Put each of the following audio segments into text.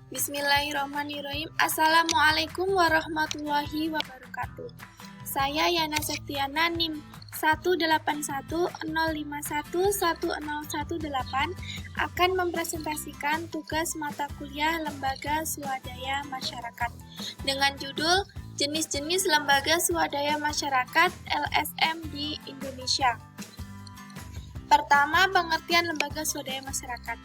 Bismillahirrahmanirrahim. Assalamualaikum warahmatullahi wabarakatuh. Saya Yana Septiana NIM 18105110118 akan mempresentasikan tugas mata kuliah Lembaga Swadaya Masyarakat dengan judul Jenis-jenis Lembaga Swadaya Masyarakat LSM di Indonesia. Pertama, pengertian lembaga swadaya masyarakat.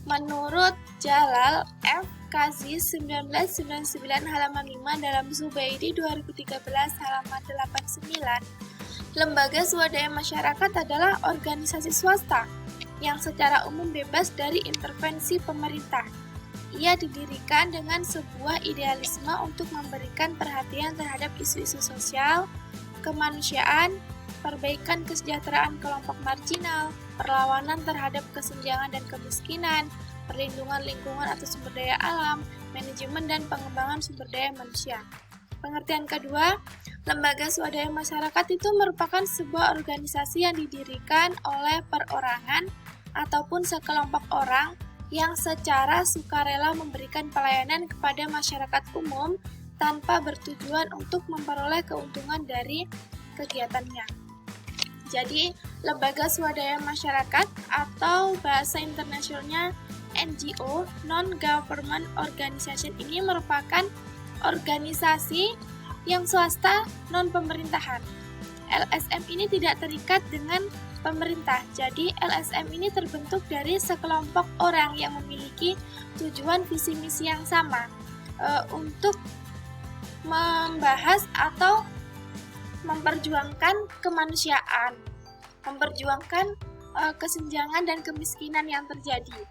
Menurut Jalal F. Kazi 1999 halaman 5 dalam Zubaidi 2013 halaman 89, lembaga swadaya masyarakat adalah organisasi swasta yang secara umum bebas dari intervensi pemerintah. Ia didirikan dengan sebuah idealisme untuk memberikan perhatian terhadap isu-isu sosial, kemanusiaan, perbaikan kesejahteraan kelompok marginal, perlawanan terhadap kesenjangan dan kemiskinan, perlindungan lingkungan atau sumber daya alam, manajemen dan pengembangan sumber daya manusia. Pengertian kedua, lembaga swadaya masyarakat itu merupakan sebuah organisasi yang didirikan oleh perorangan ataupun sekelompok orang yang secara sukarela memberikan pelayanan kepada masyarakat umum tanpa bertujuan untuk memperoleh keuntungan dari kegiatannya. Jadi, lembaga swadaya masyarakat atau bahasa internasionalnya NGO, Non-Government Organization, ini merupakan organisasi yang swasta non-pemerintahan. LSM ini tidak terikat dengan pemerintah, jadi LSM ini terbentuk dari sekelompok orang yang memiliki tujuan visi misi yang sama untuk membahas atau memperjuangkan kemanusiaan, memperjuangkan kesenjangan dan kemiskinan yang terjadi.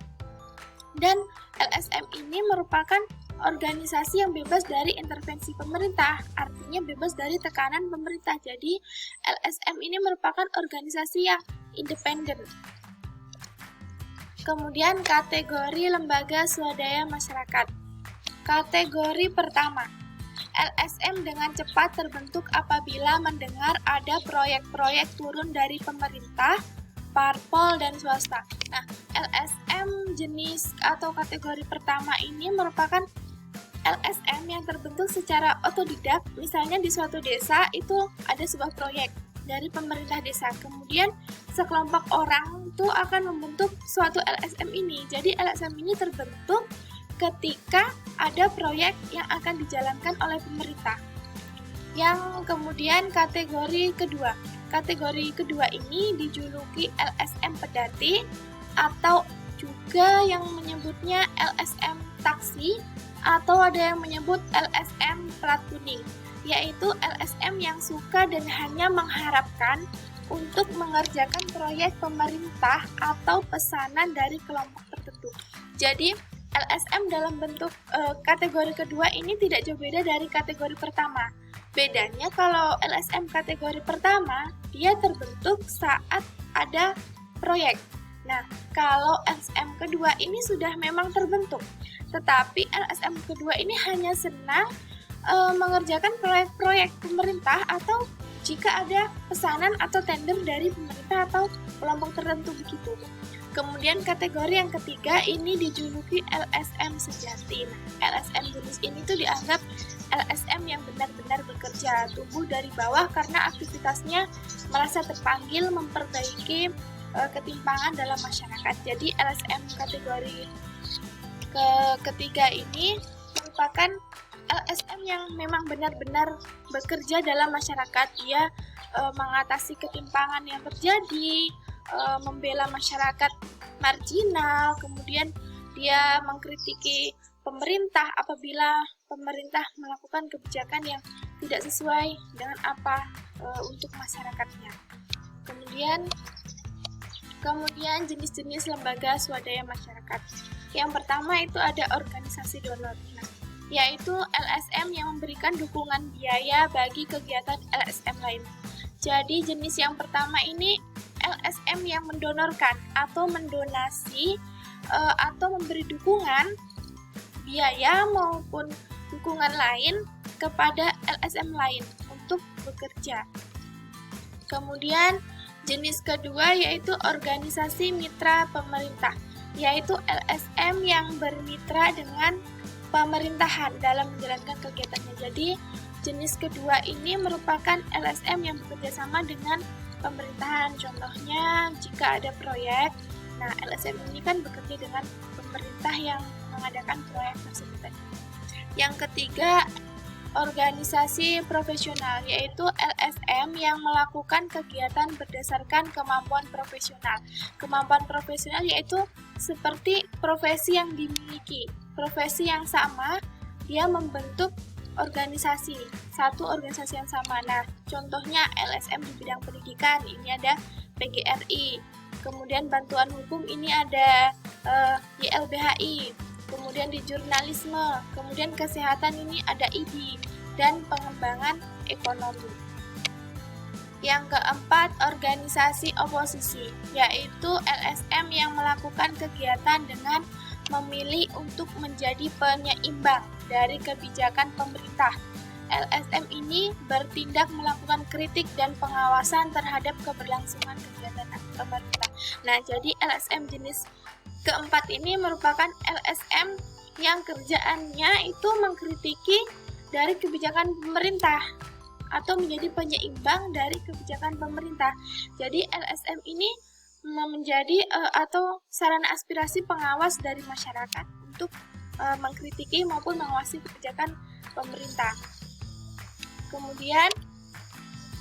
Dan LSM ini merupakan organisasi yang bebas dari intervensi pemerintah, artinya bebas dari tekanan pemerintah. Jadi LSM ini merupakan organisasi yang independen. Kemudian kategori lembaga swadaya masyarakat. Kategori pertama, LSM dengan cepat terbentuk apabila mendengar ada proyek-proyek turun dari pemerintah, parpol, dan swasta. Nah, LSM jenis atau kategori pertama ini merupakan LSM yang terbentuk secara otodidak. Misalnya di suatu desa itu ada sebuah proyek dari pemerintah desa. Kemudian sekelompok orang itu akan membentuk suatu LSM ini. Jadi LSM ini terbentuk ketika ada proyek yang akan dijalankan oleh pemerintah. Yang kemudian kategori kedua. Kategori kedua ini dijuluki LSM pedati atau juga yang menyebutnya LSM taksi atau ada yang menyebut LSM plat kuning, yaitu LSM yang suka dan hanya mengharapkan untuk mengerjakan proyek pemerintah atau pesanan dari kelompok tertentu. Jadi LSM dalam bentuk kategori kedua ini tidak jauh beda dari kategori pertama. Bedanya kalau LSM kategori pertama, dia terbentuk saat ada proyek. Nah, kalau LSM kedua ini sudah memang terbentuk, tetapi LSM kedua ini hanya senang mengerjakan proyek-proyek pemerintah atau jika ada pesanan atau tender dari pemerintah atau kelompok tertentu begitu. Kemudian kategori yang ketiga ini dijuluki LSM sejati. LSM jenis ini tuh dianggap LSM yang benar-benar bekerja, tumbuh dari bawah karena aktivitasnya merasa terpanggil memperbaiki ketimpangan dalam masyarakat. Jadi LSM kategori ketiga ini merupakan LSM yang memang benar-benar bekerja dalam masyarakat. Dia mengatasi ketimpangan yang terjadi, membela masyarakat marginal, kemudian dia mengkritiki pemerintah apabila pemerintah melakukan kebijakan yang tidak sesuai dengan apa untuk masyarakatnya. Kemudian jenis-jenis lembaga swadaya masyarakat. Yang pertama itu ada organisasi donor, yaitu LSM yang memberikan dukungan biaya bagi kegiatan LSM lain. Jadi jenis yang pertama ini LSM yang mendonorkan atau mendonasi atau memberi dukungan biaya maupun dukungan lain kepada LSM lain untuk bekerja. Kemudian jenis kedua yaitu organisasi mitra pemerintah. yaitu LSM yang bermitra dengan pemerintahan dalam menjalankan kegiatannya. Jadi, jenis kedua ini merupakan LSM yang bekerjasama dengan pemerintahan. Contohnya, jika ada proyek, nah LSM ini kan bekerja dengan pemerintah yang mengadakan proyek tersebut. Yang ketiga, organisasi profesional, yaitu LSM yang melakukan kegiatan berdasarkan kemampuan profesional. Kemampuan profesional yaitu seperti profesi yang dimiliki. Profesi yang sama, dia membentuk organisasi, satu organisasi yang sama. Nah, contohnya LSM di bidang pendidikan, ini ada PGRI. Kemudian bantuan hukum, ini ada YLBHI. Kemudian di jurnalisme, kemudian kesehatan ini ada ID, dan pengembangan ekonomi. Yang keempat, organisasi oposisi, yaitu LSM yang melakukan kegiatan dengan memilih untuk menjadi penyeimbang dari kebijakan pemerintah. LSM ini bertindak melakukan kritik dan pengawasan terhadap keberlangsungan kegiatan pemerintah. Nah, jadi LSM jenis keempat ini merupakan LSM yang kerjaannya itu mengkritiki dari kebijakan pemerintah atau menjadi penyeimbang dari kebijakan pemerintah. Jadi LSM ini menjadi atau sarana aspirasi pengawas dari masyarakat untuk mengkritiki maupun mengawasi kebijakan pemerintah. Kemudian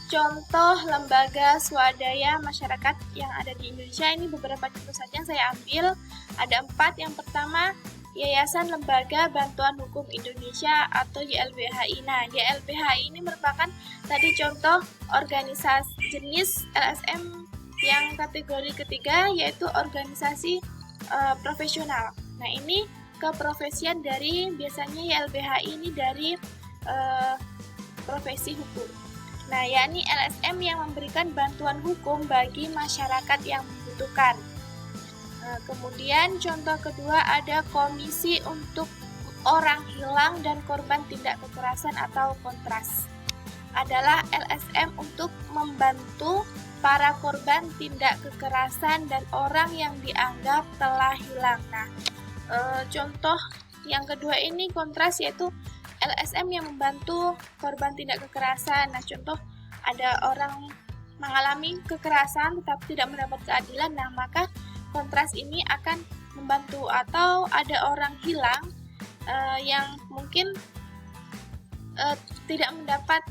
contoh lembaga swadaya masyarakat yang ada di Indonesia, ini beberapa contoh saja yang saya ambil. Ada 4. Yang pertama, Yayasan Lembaga Bantuan Hukum Indonesia atau YLBHI. Nah, YLBHI ini merupakan tadi contoh organisasi jenis LSM yang kategori ketiga, yaitu organisasi profesional. Nah, ini keprofesian dari biasanya YLBHI ini dari profesi hukum. Nah, yakni LSM yang memberikan bantuan hukum bagi masyarakat yang membutuhkan. Kemudian contoh kedua ada Komisi untuk Orang Hilang dan Korban Tindak Kekerasan atau Kontras. Adalah LSM untuk membantu para korban tindak kekerasan dan orang yang dianggap telah hilang. Nah, contoh yang kedua ini Kontras, yaitu LSM yang membantu korban tindak kekerasan. Nah, contoh ada orang mengalami kekerasan tetapi tidak mendapat keadilan, nah maka Kontras ini akan membantu. Atau ada orang hilang yang mungkin tidak mendapat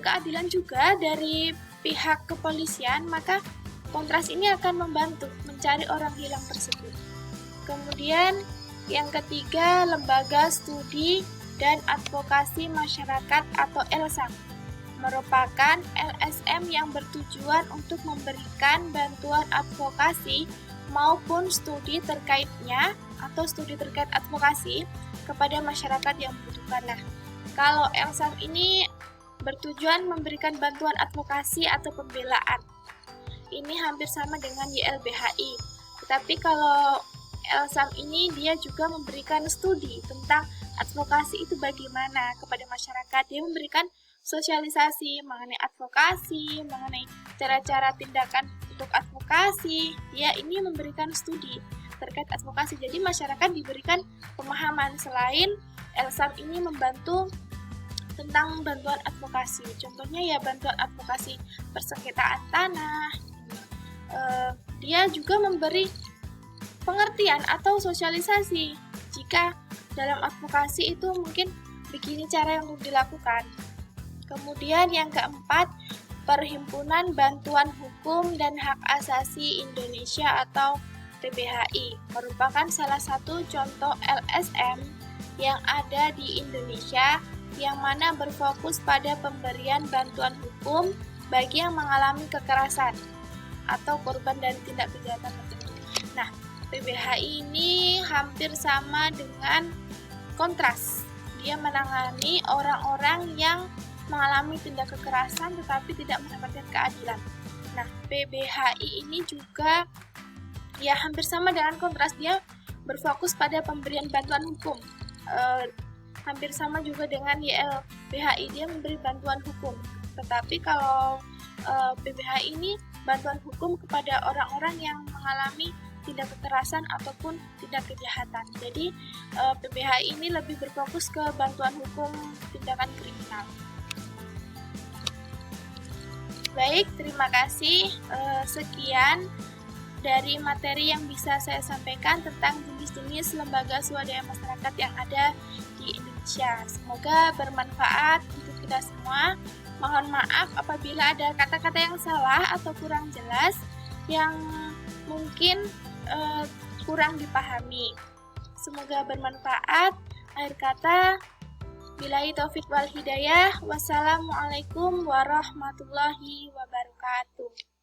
keadilan juga dari pihak kepolisian, maka Kontras ini akan membantu mencari orang hilang tersebut. Kemudian yang ketiga, Lembaga Studi dan Advokasi Masyarakat atau LSAM merupakan LSM yang bertujuan untuk memberikan bantuan advokasi maupun studi terkaitnya atau studi terkait advokasi kepada masyarakat yang membutuhkan. Nah, kalau LSAM ini bertujuan memberikan bantuan advokasi atau pembelaan. Ini hampir sama dengan YLBHI. Tetapi kalau LSAM ini dia juga memberikan studi tentang advokasi itu bagaimana kepada masyarakat. Dia memberikan sosialisasi mengenai advokasi, mengenai cara-cara tindakan untuk advokasi. Dia ini memberikan studi terkait advokasi. Jadi masyarakat diberikan pemahaman. Selain LSAM ini membantu tentang bantuan advokasi. Contohnya ya bantuan advokasi persengketaan tanah. Dia juga memberi pengertian atau sosialisasi jika dalam advokasi itu mungkin begini cara yang untuk dilakukan. Kemudian yang keempat, Perhimpunan Bantuan Hukum dan Hak Asasi Indonesia atau PBHI merupakan salah satu contoh LSM yang ada di Indonesia yang mana berfokus pada pemberian bantuan hukum bagi yang mengalami kekerasan atau korban dari tindak kejahatan tertentu. Nah, PBHI ini hampir sama dengan Kontras. Dia menangani orang-orang yang mengalami tindak kekerasan tetapi tidak mendapatkan keadilan. Nah, PBHI ini juga ya hampir sama dengan Kontras. Dia berfokus pada pemberian bantuan hukum. Hampir sama juga dengan YLBHI, dia memberi bantuan hukum. Tetapi kalau PBHI ini bantuan hukum kepada orang-orang yang mengalami tindak kekerasan ataupun tindak kejahatan. Jadi PBH ini lebih berfokus ke bantuan hukum tindakan kriminal. Baik, terima kasih. Sekian dari materi yang bisa saya sampaikan tentang jenis-jenis lembaga swadaya masyarakat yang ada di Indonesia. Semoga bermanfaat untuk kita semua. Mohon maaf apabila ada kata-kata yang salah atau kurang jelas yang mungkin kurang dipahami. Semoga bermanfaat. Akhir kata, billahi taufik wal hidayah. Wassalamualaikum warahmatullahi wabarakatuh.